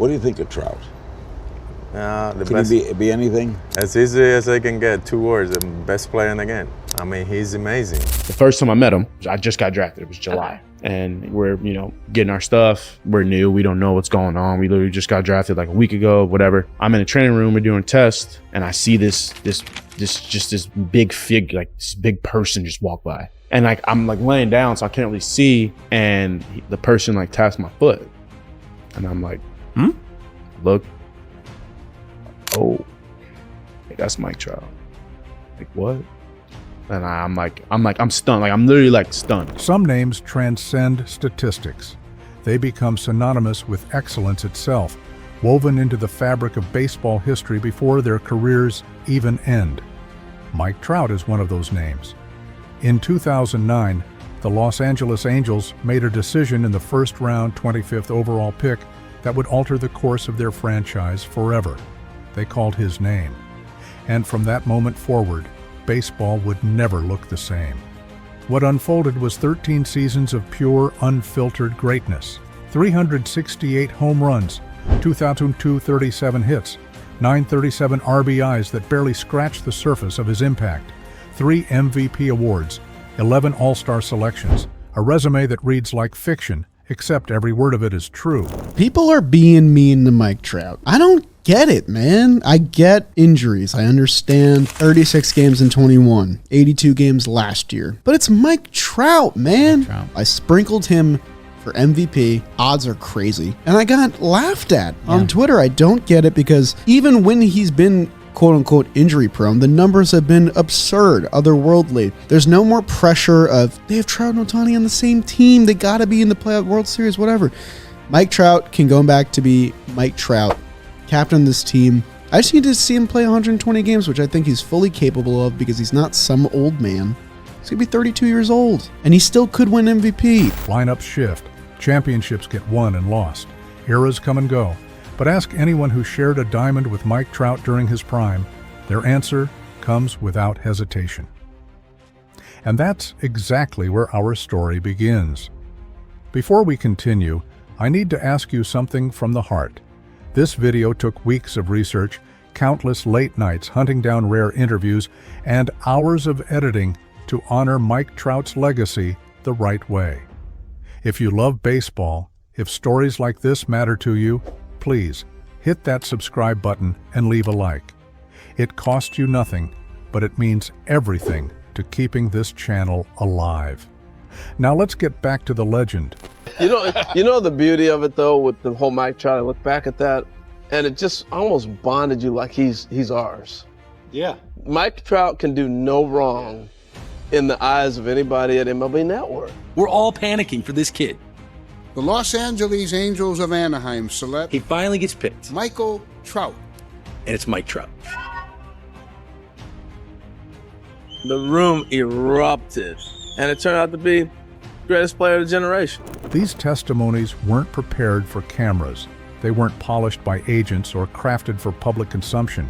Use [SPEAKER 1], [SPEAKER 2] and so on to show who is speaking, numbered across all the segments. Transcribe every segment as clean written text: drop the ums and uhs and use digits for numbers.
[SPEAKER 1] What do you think of Trout?
[SPEAKER 2] The
[SPEAKER 1] Can
[SPEAKER 2] best.
[SPEAKER 1] he be anything?
[SPEAKER 2] As easy as I can get, 2 words, the best player in the game. I mean, he's amazing.
[SPEAKER 3] The first time I met him, I just got drafted. It was July. And we're, getting our stuff. We're new. We don't know what's going on. We literally just got drafted like a week ago, whatever. I'm in the training room. We're doing tests. And I see this big figure, like this big person just walk by. And like, I'm like laying down, so I can't really see. And the person like taps my foot. And I'm like, look. Oh, that's Mike Trout. Like, what? And I'm stunned. Like, I'm literally like stunned.
[SPEAKER 4] Some names transcend statistics. They become synonymous with excellence itself, woven into the fabric of baseball history before their careers even end. Mike Trout is one of those names. In 2009, the Los Angeles Angels made a decision in the first-round 25th overall pick that would alter the course of their franchise forever. They called his name. And from that moment forward, baseball would never look the same. What unfolded was 13 seasons of pure, unfiltered greatness. 368 home runs, 2,237 hits, 937 RBIs that barely scratched the surface of his impact, 3 MVP awards, 11 All-Star selections, a resume that reads like fiction, except every word of it is true.
[SPEAKER 5] People are being mean to Mike Trout. I don't get it, man. I get injuries. I understand 36 games in 21, 82 games last year. But it's Mike Trout, man. I sprinkled him for MVP. Odds are crazy. And I got laughed at on Twitter. I don't get it because even when he's been quote-unquote injury prone, the numbers have been absurd, otherworldly. There's no more pressure of, they have Trout and Ohtani on the same team. They got to be in the playoff World Series, whatever. Mike Trout can go back to be Mike Trout, captain this team. I just need to see him play 120 games, which I think he's fully capable of because he's not some old man. He's going to be 32 years old, and he still could win MVP.
[SPEAKER 4] Lineups shift. Championships get won and lost. Eras come and go. But ask anyone who shared a diamond with Mike Trout during his prime, their answer comes without hesitation. And that's exactly where our story begins. Before we continue, I need to ask you something from the heart. This video took weeks of research, countless late nights hunting down rare interviews, and hours of editing to honor Mike Trout's legacy the right way. If you love baseball, if stories like this matter to you, please hit that subscribe button and leave a like. It costs you nothing, but it means everything to keeping this channel alive. Now let's get back to the legend.
[SPEAKER 6] You know the beauty of it though, with the whole Mike Trout, I look back at that and it just almost bonded you like he's ours.
[SPEAKER 7] Yeah.
[SPEAKER 6] Mike Trout can do no wrong in the eyes of anybody at MLB Network.
[SPEAKER 7] We're all panicking for this kid.
[SPEAKER 8] The Los Angeles Angels of Anaheim select
[SPEAKER 7] He finally gets picked,
[SPEAKER 8] Michael Trout.
[SPEAKER 7] and it's Mike Trout.
[SPEAKER 6] The room erupted and it turned out to be the greatest player of the generation.
[SPEAKER 4] These testimonies weren't prepared for cameras. They weren't polished by agents or crafted for public consumption.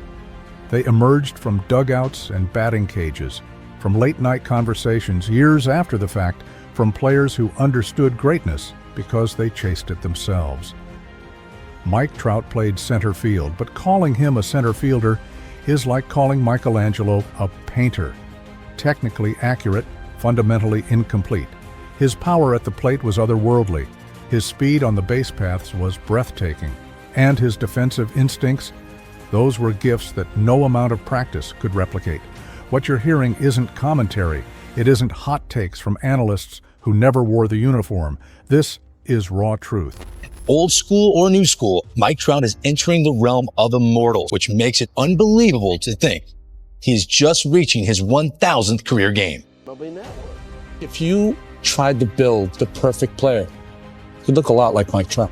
[SPEAKER 4] They emerged from dugouts and batting cages, from late-night conversations years after the fact, from players who understood greatness because they chased it themselves. Mike Trout played center field, but calling him a center fielder is like calling Michelangelo a painter. Technically accurate, fundamentally incomplete. His power at the plate was otherworldly. His speed on the base paths was breathtaking. And his defensive instincts, those were gifts that no amount of practice could replicate. What you're hearing isn't commentary. It isn't hot takes from analysts who never wore the uniform. This is raw truth.
[SPEAKER 9] Old school or new school, Mike Trout is entering the realm of immortals, which makes it unbelievable to think he's just reaching his 1,000th career game.
[SPEAKER 6] MLB Network.
[SPEAKER 10] If you tried to build the perfect player, you look a lot like Mike Trout.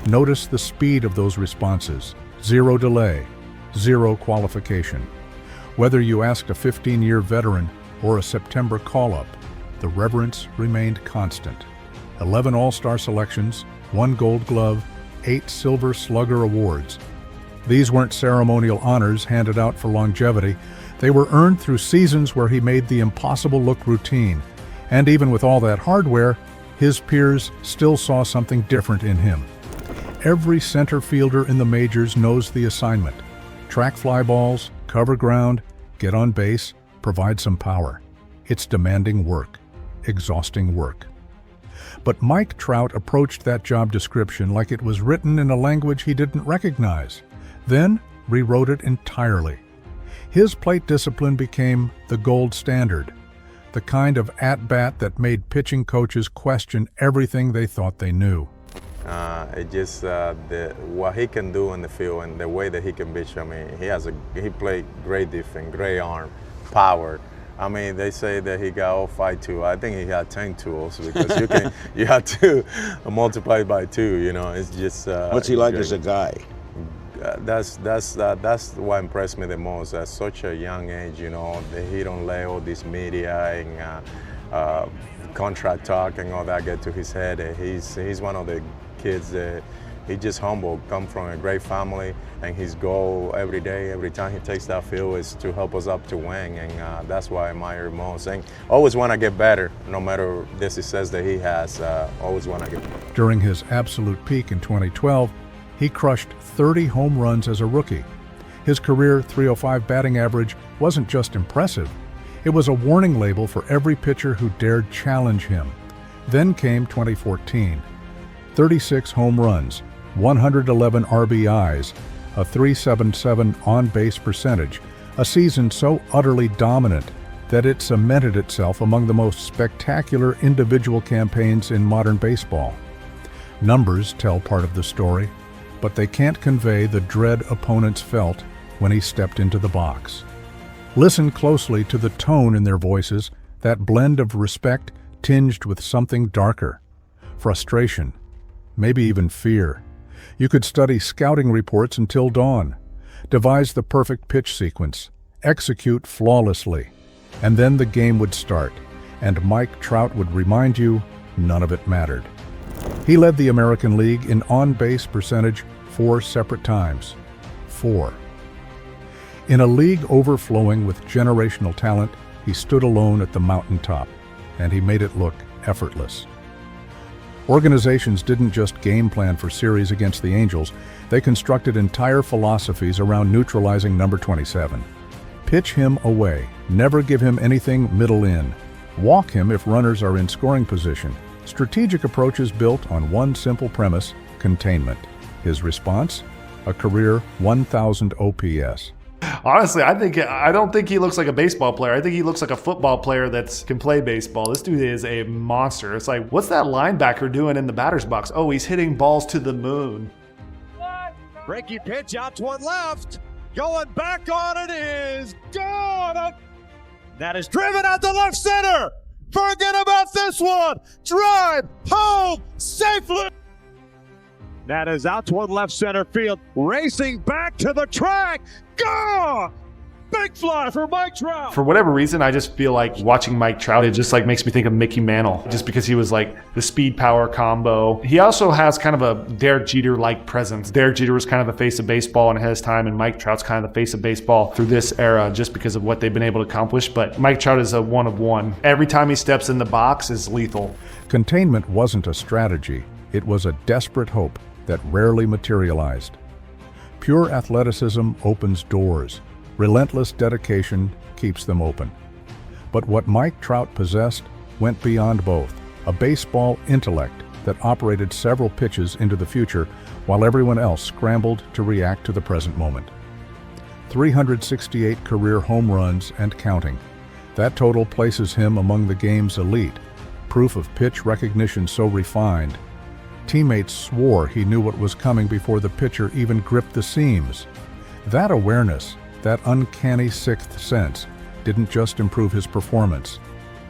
[SPEAKER 4] Notice the speed of those responses. Zero delay, zero qualification. Whether you asked a 15-year veteran or a September call-up, the reverence remained constant. 11 All-Star selections, 1 Gold Glove, 8 Silver Slugger awards. These weren't ceremonial honors handed out for longevity. They were earned through seasons where he made the impossible look routine. And even with all that hardware, his peers still saw something different in him. Every center fielder in the majors knows the assignment. Track fly balls, cover ground, get on base, provide some power. It's demanding work, exhausting work. But Mike Trout approached that job description like it was written in a language he didn't recognize, then rewrote it entirely. His plate discipline became the gold standard, the kind of at-bat that made pitching coaches question everything they thought they knew.
[SPEAKER 2] It just what he can do in the field and the way that he can pitch. I mean, he played great defense, great arm, power. I mean, they say that he got all 5 tools. I think he had 10 tools because you have to multiply by 2. You know, it's just.
[SPEAKER 1] What's he like as a guy?
[SPEAKER 2] That's what impressed me the most. At such a young age, you know, that he don't let all this media and contract talk and all that get to his head. He's one of the kids that he just humble, come from a great family, and his goal every day, every time he takes that field is to help us up to win, and that's why I admire him most. And always want to get better, no matter the success that he has, always want to get better.
[SPEAKER 4] During his absolute peak in 2012, he crushed 30 home runs as a rookie. His career .305 batting average wasn't just impressive, it was a warning label for every pitcher who dared challenge him. Then came 2014. 36 home runs, 111 RBIs, a .377 on-base percentage, a season so utterly dominant that it cemented itself among the most spectacular individual campaigns in modern baseball. Numbers tell part of the story, but they can't convey the dread opponents felt when he stepped into the box. Listen closely to the tone in their voices, that blend of respect tinged with something darker. Frustration, maybe even fear. You could study scouting reports until dawn, devise the perfect pitch sequence, execute flawlessly, and then the game would start, and Mike Trout would remind you none of it mattered. He led the American League in on-base percentage 4 separate times. 4. In a league overflowing with generational talent, he stood alone at the mountaintop, and he made it look effortless. Organizations didn't just game plan for series against the Angels, they constructed entire philosophies around neutralizing number 27. Pitch him away, never give him anything middle in. Walk him if runners are in scoring position. Strategic approaches built on one simple premise, containment. His response? A career 1,000 OPS.
[SPEAKER 11] Honestly, I don't think he looks like a baseball player. I think he looks like a football player that can play baseball. This dude is a monster. It's like, what's that linebacker doing in the batter's box? Oh, he's hitting balls to the moon.
[SPEAKER 12] Breaking pitch out toward left. Going back on it is gone. That is driven out to left center. Forget about this one. Drive home safely. That is out toward left center field. Racing back to the track. Gone. Big fly for Mike Trout.
[SPEAKER 11] For whatever reason, I just feel like watching Mike Trout, it just like makes me think of Mickey Mantle, just because he was like the speed power combo. He also has kind of a Derek Jeter-like presence. Derek Jeter was kind of the face of baseball in his time, and Mike Trout's kind of the face of baseball through this era just because of what they've been able to accomplish. But Mike Trout is a one of one. Every time he steps in the box is lethal.
[SPEAKER 4] Containment wasn't a strategy, it was a desperate hope that rarely materialized. Pure athleticism opens doors. Relentless dedication keeps them open. But what Mike Trout possessed went beyond both, a baseball intellect that operated several pitches into the future while everyone else scrambled to react to the present moment. 368 career home runs and counting. That total places him among the game's elite, proof of pitch recognition so refined. Teammates swore he knew what was coming before the pitcher even gripped the seams. That awareness, that uncanny sixth sense, didn't just improve his performance.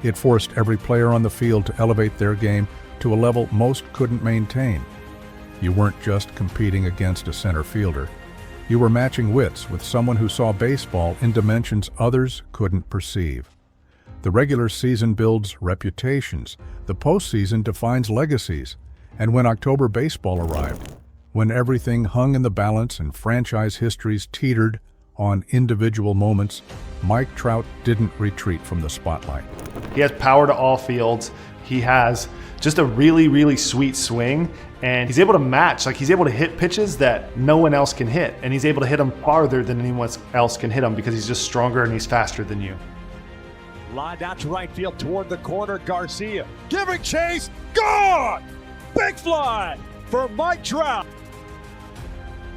[SPEAKER 4] It forced every player on the field to elevate their game to a level most couldn't maintain. You weren't just competing against a center fielder. You were matching wits with someone who saw baseball in dimensions others couldn't perceive. The regular season builds reputations. The postseason defines legacies. And when October baseball arrived, when everything hung in the balance and franchise histories teetered on individual moments, Mike Trout didn't retreat from the spotlight.
[SPEAKER 11] He has power to all fields. He has just a really, really sweet swing. and he's able to match. Like, he's able to hit pitches that no one else can hit, and he's able to hit them farther than anyone else can hit them because he's just stronger and he's faster than you.
[SPEAKER 12] Lined out to right field toward the corner, Garcia giving chase, gone! Big fly for Mike Trout.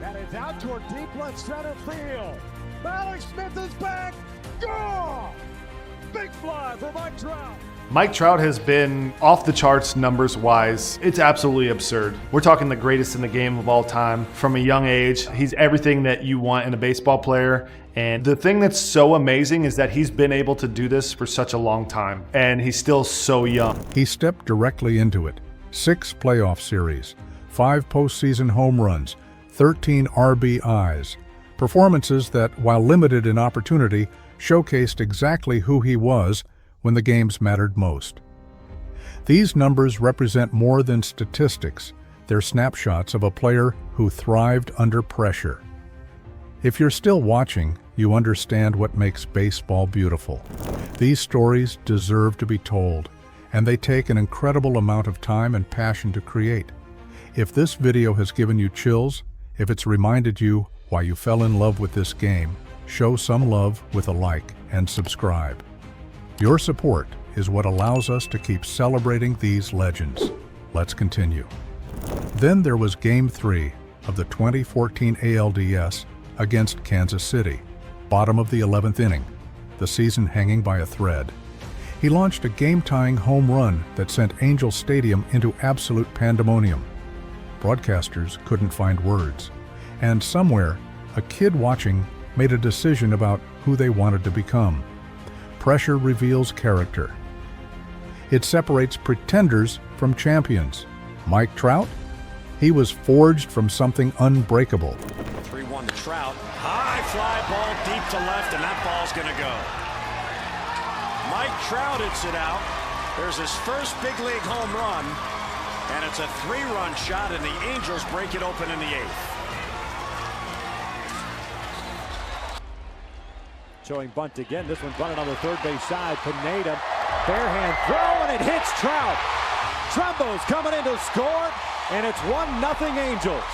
[SPEAKER 12] That is out toward deep left center field. Malik Smith is back, gone! Big fly for Mike Trout.
[SPEAKER 11] Mike Trout has been off the charts numbers wise. It's absolutely absurd. We're talking the greatest in the game of all time. From a young age, he's everything that you want in a baseball player. And the thing that's so amazing is that he's been able to do this for such a long time, and he's still so young.
[SPEAKER 4] He stepped directly into it. 6 playoff series, 5 postseason home runs, 13 RBIs. Performances that, while limited in opportunity, showcased exactly who he was when the games mattered most. These numbers represent more than statistics. They're snapshots of a player who thrived under pressure. If you're still watching, you understand what makes baseball beautiful. These stories deserve to be told, and they take an incredible amount of time and passion to create. If this video has given you chills, if it's reminded you why you fell in love with this game, show some love with a like and subscribe. Your support is what allows us to keep celebrating these legends. Let's continue. Then there was Game 3 of the 2014 ALDS against Kansas City, bottom of the 11th inning, the season hanging by a thread. He launched a game-tying home run that sent Angel Stadium into absolute pandemonium. Broadcasters couldn't find words, and somewhere, a kid watching made a decision about who they wanted to become. Pressure reveals character. It separates pretenders from champions. Mike Trout? He was forged from something unbreakable.
[SPEAKER 12] 3-1 to Trout. High fly ball deep to left, and that ball's going to go. Mike Trout hits it out. There's his first big league home run, and it's a 3-run shot, and the Angels break it open in the 8th. Showing bunt again. This one's running on the third base side. Pineda, bare hand throw, and it hits Trout. Trumbo's coming in to score, and it's 1-0 Angels.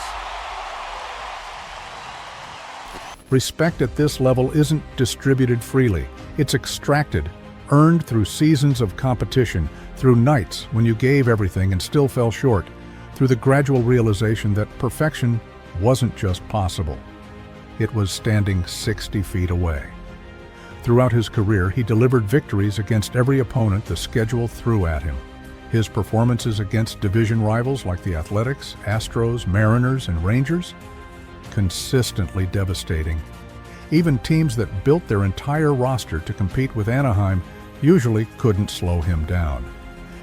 [SPEAKER 4] Respect at this level isn't distributed freely. It's extracted, earned through seasons of competition, through nights when you gave everything and still fell short, through the gradual realization that perfection wasn't just possible. It was standing 60 feet away. Throughout his career, he delivered victories against every opponent the schedule threw at him. His performances against division rivals like the Athletics, Astros, Mariners, and Rangers? Consistently devastating. Even teams that built their entire roster to compete with Anaheim usually couldn't slow him down.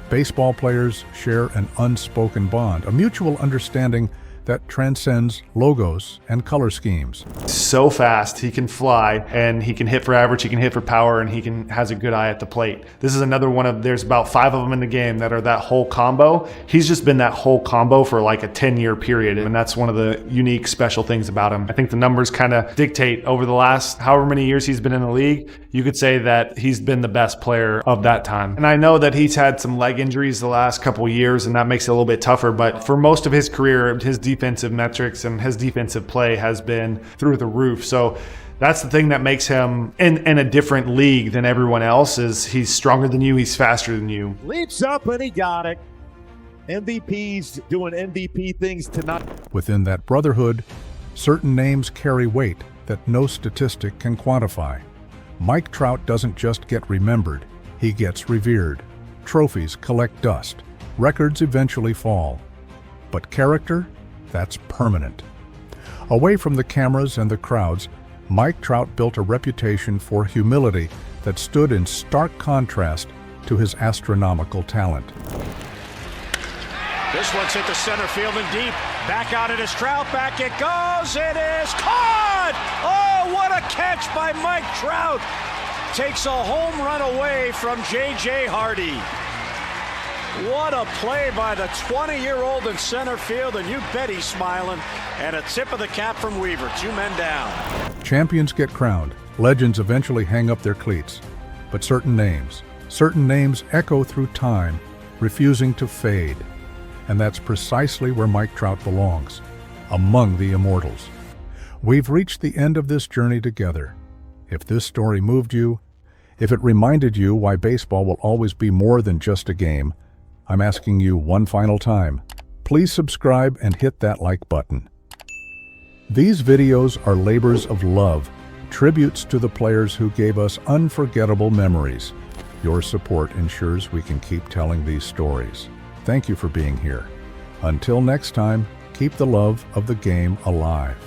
[SPEAKER 4] Baseball players share an unspoken bond, a mutual understanding that transcends logos and color schemes.
[SPEAKER 11] So fast, he can fly, and he can hit for average, he can hit for power, and has a good eye at the plate. This is another one of, there's about 5 of them in the game that are that whole combo. He's just been that whole combo for like a 10-year period, and that's one of the unique special things about him. I think the numbers kind of dictate over the last however many years he's been in the league, you could say that he's been the best player of that time. And I know that he's had some leg injuries the last couple years, and that makes it a little bit tougher, but for most of his career, his defensive metrics and his defensive play has been through the roof. So that's the thing that makes him in a different league than everyone else, is he's stronger than you, he's faster than you.
[SPEAKER 12] Leaps up and he got it. MVP's doing MVP things tonight.
[SPEAKER 4] Within that brotherhood, certain names carry weight that no statistic can quantify. Mike Trout doesn't just get remembered, he gets revered. Trophies collect dust, records eventually fall. But character? That's permanent. Away from the cameras and the crowds, Mike Trout built a reputation for humility that stood in stark contrast to his astronomical talent.
[SPEAKER 12] This one's hit the center field and deep. Back out it is Trout. Back it goes. It is caught! Oh, what a catch by Mike Trout! Takes a home run away from J.J. Hardy. What a play by the 20-year-old in center field, and you bet he's smiling. And a tip of the cap from Weaver. 2 men down.
[SPEAKER 4] Champions get crowned. Legends eventually hang up their cleats. But certain names echo through time, refusing to fade. and that's precisely where Mike Trout belongs, among the immortals. We've reached the end of this journey together. If this story moved you, if it reminded you why baseball will always be more than just a game, I'm asking you one final time, please subscribe and hit that like button. These videos are labors of love, tributes to the players who gave us unforgettable memories. Your support ensures we can keep telling these stories. Thank you for being here. Until next time, keep the love of the game alive.